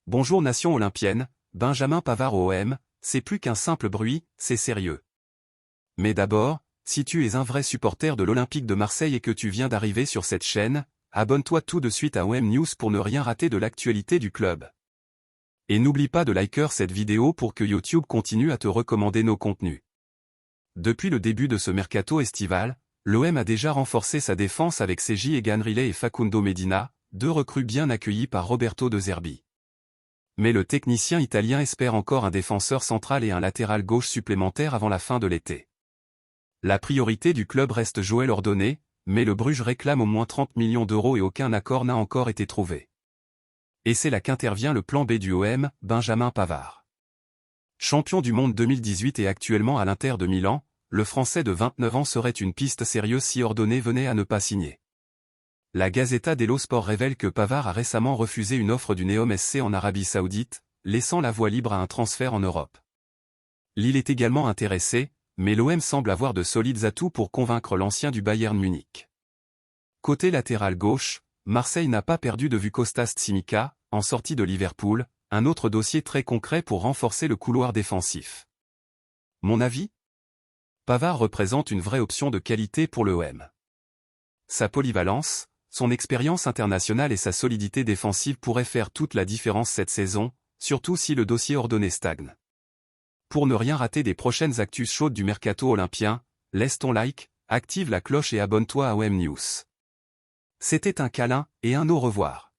Bonjour nation olympienne, Benjamin Pavard au OM, c'est plus qu'un simple bruit, c'est sérieux. Mais d'abord, si tu es un vrai supporter de l'Olympique de Marseille et que tu viens d'arriver sur cette chaîne, abonne-toi tout de suite à OM News pour ne rien rater de l'actualité du club. Et n'oublie pas de liker cette vidéo pour que YouTube continue à te recommander nos contenus. Depuis le début de ce mercato estival, l'OM a déjà renforcé sa défense avec Sergi Egan-Riley et Facundo Medina, deux recrues bien accueillies par Roberto De Zerbi. Mais le technicien italien espère encore un défenseur central et un latéral gauche supplémentaire avant la fin de l'été. La priorité du club reste Joël Ordonné, mais le Bruges réclame au moins 30 millions d'euros et aucun accord n'a encore été trouvé. Et c'est là qu'intervient le plan B du OM, Benjamin Pavard. Champion du monde 2018 et actuellement à l'Inter de Milan, le Français de 29 ans serait une piste sérieuse si Ordonné venait à ne pas signer. La Gazzetta dello Sport révèle que Pavard a récemment refusé une offre du Neom SC en Arabie Saoudite, laissant la voie libre à un transfert en Europe. Lille est également intéressé, mais l'OM semble avoir de solides atouts pour convaincre l'ancien du Bayern Munich. Côté latéral gauche, Marseille n'a pas perdu de vue Kostas Tsimikas, en sortie de Liverpool, un autre dossier très concret pour renforcer le couloir défensif. Mon avis ? Pavard représente une vraie option de qualité pour le OM. Sa polyvalence, son expérience internationale et sa solidité défensive pourraient faire toute la différence cette saison, surtout si le dossier Ordonné stagne. Pour ne rien rater des prochaines actus chaudes du mercato olympien, laisse ton like, active la cloche et abonne-toi à OM News. C'était un câlin et un au revoir.